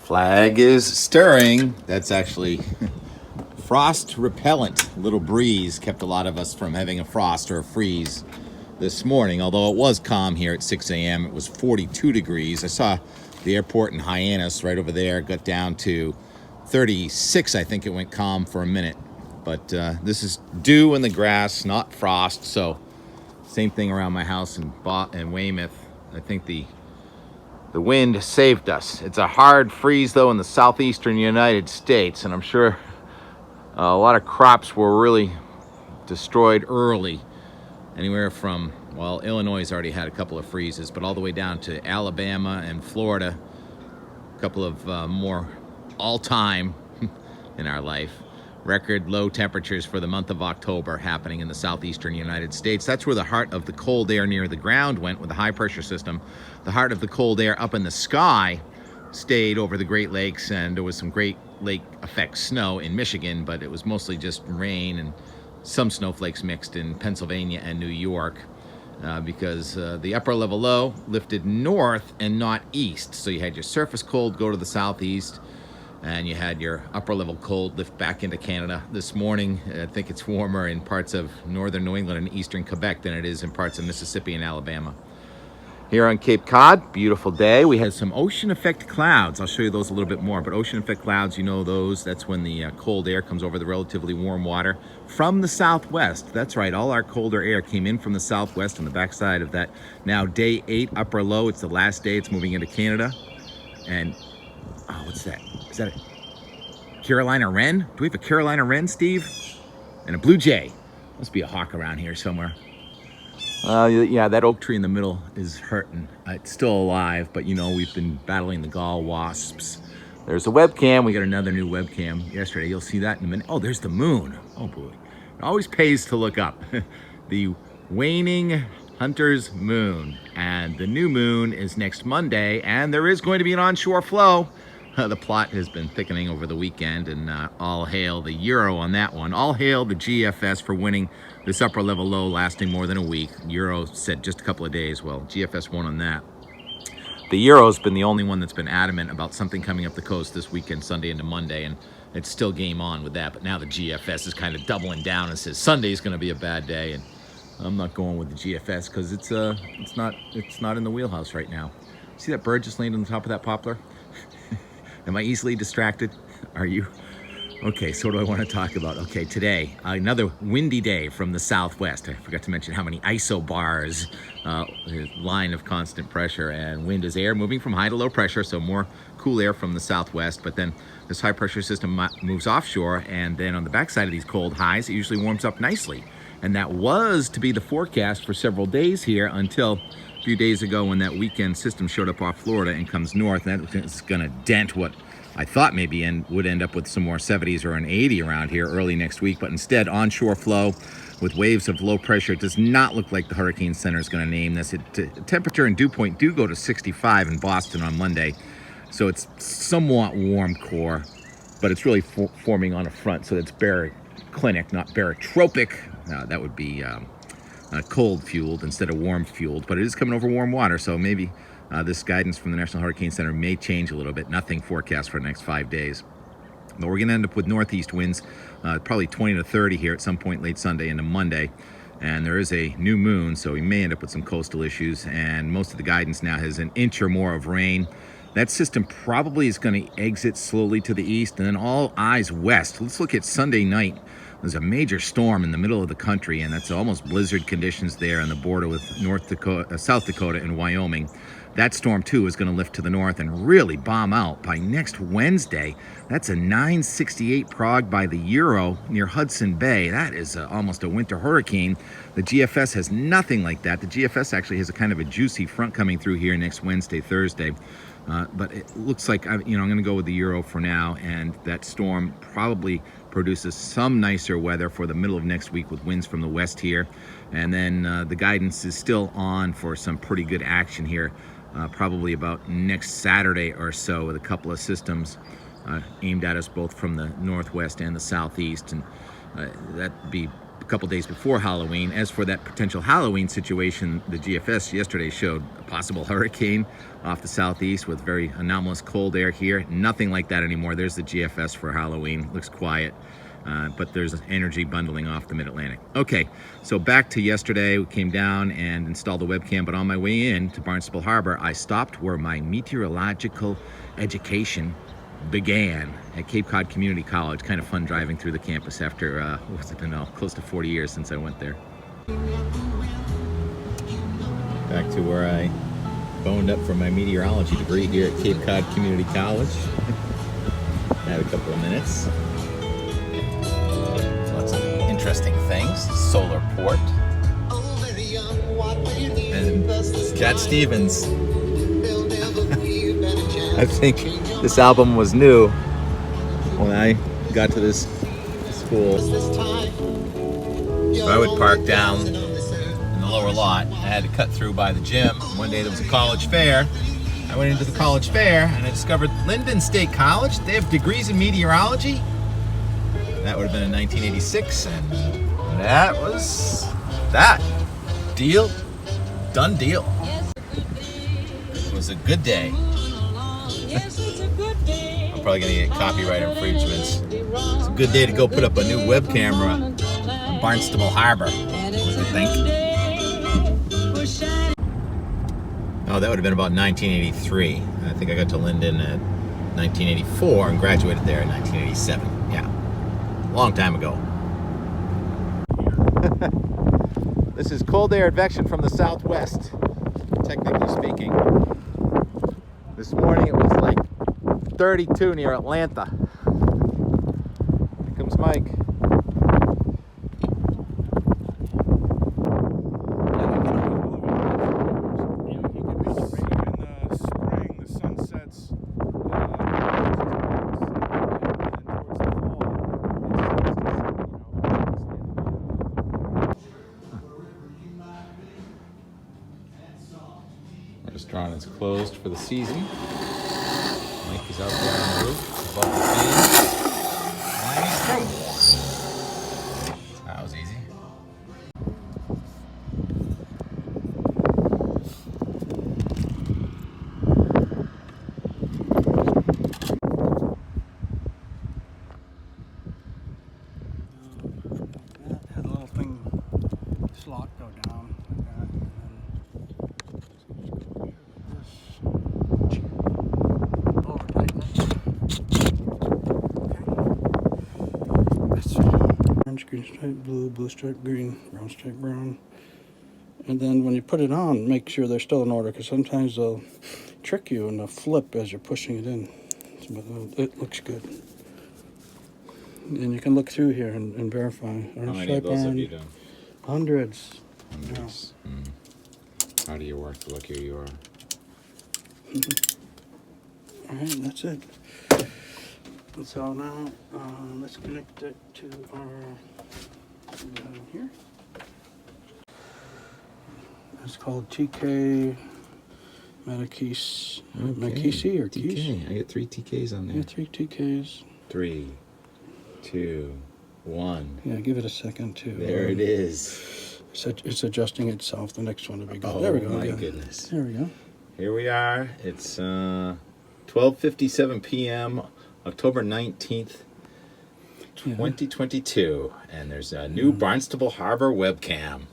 Flag is stirring. That's actually frost repellent. A little breeze kept a lot of us from having a frost or a freeze this morning. Although it was calm here at 6 a.m. It was 42 degrees. I saw the airport in Hyannis right over there got down to 36. I think it went calm for a minute. But this is dew in the grass, not frost. So same thing around my house in Weymouth. I think the wind saved us. It's a hard freeze, though, in the southeastern United States, and I'm sure a lot of crops were really destroyed early. Anywhere from, well, Illinois already had a couple of freezes, but all the way down to Alabama and Florida, a couple of more all-time in our life. Record low temperatures for the month of October happening in the southeastern United States. That's where the heart of the cold air near the ground went with the high pressure system. The heart of the cold air up in the sky stayed over the Great Lakes, and there was some Great Lake effect snow in Michigan, but it was mostly just rain and some snowflakes mixed in Pennsylvania and New York because the upper level low lifted north and not east. So you had your surface cold go to the southeast, and you had your upper level cold lift back into Canada. This morning, I think it's warmer in parts of northern New England and eastern Quebec than it is in parts of Mississippi and Alabama. Here on Cape Cod, beautiful day. We had some ocean effect clouds. I'll show you those a little bit more, but ocean effect clouds, you know those. That's when the cold air comes over the relatively warm water from the southwest. That's right, all our colder air came in from the southwest on the backside of that now day 8 upper low. It's the last day, it's moving into Canada. And oh, what's that? Is that a Carolina wren? Do we have a Carolina wren, Steve? And a blue jay. Must be a hawk around here somewhere. Yeah, that oak tree in the middle is hurting. It's still alive, but you know, we've been battling the gall wasps. There's a webcam. We got another new webcam yesterday. You'll see that in a minute. Oh, there's the moon. Oh boy. It always pays to look up. The waning Hunter's moon. And the new moon is next Monday, and there is going to be an onshore flow. The plot has been thickening over the weekend, and all hail the euro on that one. All hail the GFS for winning this upper level low lasting more than a week. Euro said just a couple of days. Well, GFS won on that. The euro's been the only one that's been adamant about something coming up the coast this weekend, Sunday into Monday, and it's still game on with that. But now the GFS is kind of doubling down and says Sunday's going to be a bad day, and I'm not going with the GFS because it's not in the wheelhouse right now. See that bird just landed on the top of that poplar? Am I easily distracted? Are you? Okay, so what do I want to talk about? Okay, today, another windy day from the southwest. I forgot to mention how many isobars, line of constant pressure, and wind is air moving from high to low pressure, so more cool air from the southwest, but then this high pressure system moves offshore, and then on the backside of these cold highs, it usually warms up nicely. And that was to be the forecast for several days here until a few days ago when that weekend system showed up off Florida and comes north, and that's going to dent what I thought maybe would end up with some more 70s or an 80 around here early next week, but instead onshore flow with waves of low pressure. It does not look like the Hurricane Center is going to name this. Temperature and dew point do go to 65 in Boston on Monday, so it's somewhat warm core, but it's really forming on a front, so it's baroclinic, not barotropic. That would be cold fueled instead of warm fueled, but it is coming over warm water, so maybe this guidance from the National Hurricane Center may change a little bit. Nothing forecast for the next 5 days. But we're going to end up with northeast winds, probably 20 to 30 here at some point late Sunday into Monday. And there is a new moon, so we may end up with some coastal issues. And most of the guidance now has an inch or more of rain. That system probably is going to exit slowly to the east, and then all eyes west. Let's look at Sunday night. There's a major storm in the middle of the country, and that's almost blizzard conditions there on the border with South Dakota and Wyoming. That storm, too, is going to lift to the north and really bomb out by next Wednesday. That's a 968 prog by the euro near Hudson Bay. That is almost a winter hurricane. The GFS has nothing like that. The GFS actually has a kind of a juicy front coming through here next Wednesday, Thursday. But it looks like, I'm going to go with the euro for now, and that storm probably produces some nicer weather for the middle of next week with winds from the west here. And then the guidance is still on for some pretty good action here. Probably about next Saturday or so with a couple of systems aimed at us both from the northwest and the southeast, and that'd be couple days before Halloween. As for that potential Halloween situation, the GFS yesterday showed a possible hurricane off the southeast with very anomalous cold air here. Nothing like that anymore. There's the GFS for Halloween. Looks quiet, but there's energy bundling off the mid-Atlantic. Okay, so back to yesterday. We came down and installed the webcam, but on my way in to Barnstable Harbor, I stopped where my meteorological education began at Cape Cod Community College. Kind of fun driving through the campus after, what's it been now, close to 40 years since I went there. Back to where I boned up for my meteorology degree here at Cape Cod Community College. Had a couple of minutes. Lots of interesting things. Solar port. And Cat Stevens. I think this album was new when I got to this school. So I would park down in the lower lot. I had to cut through by the gym. One day there was a college fair. I went into the college fair and I discovered Linden State College. They have degrees in meteorology. That would have been in 1986, and that was that. Deal. Done deal. It was a good day. I'm probably gonna get copyright infringements. It's a good day to go put up a new web camera on Barnstable Harbor. What do you think? Oh, that would have been about 1983. I think I got to Linden at 1984 and graduated there in 1987. Yeah, long time ago. This is cold air advection from the southwest, technically speaking. This morning it was like 32 near Atlanta. Here comes Mike. Restaurant is closed for the season. Mike is out there on the roof above the fans. That was easy. Had a little thing, slot go down like that. Orange, green stripe, blue, blue stripe, green, brown stripe, brown. And then when you put it on, make sure they're still in order, because sometimes they'll trick you and they'll flip as you're pushing it in. But it looks good. And you can look through here and verify. How many of those have you done? Hundreds. Hundreds. Yeah. How do you work? The luckier you are. All right, that's it. So now let's connect it to our here. It's called TK Matakis. Makisi or TK. Keys? I get 3 TKs on there. Yeah, 3 TKs. 3, 2, 1. Yeah, give it a second too. There it is. It's adjusting itself. The next one will be good. Oh, there we go. my Yeah. goodness. There we go. Here we are. It's 12:57 p.m. October 19th, 2022. And there's a new Barnstable Harbor webcam.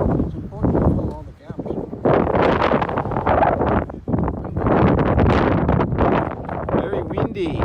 It's important to fill all the gaps. Very windy.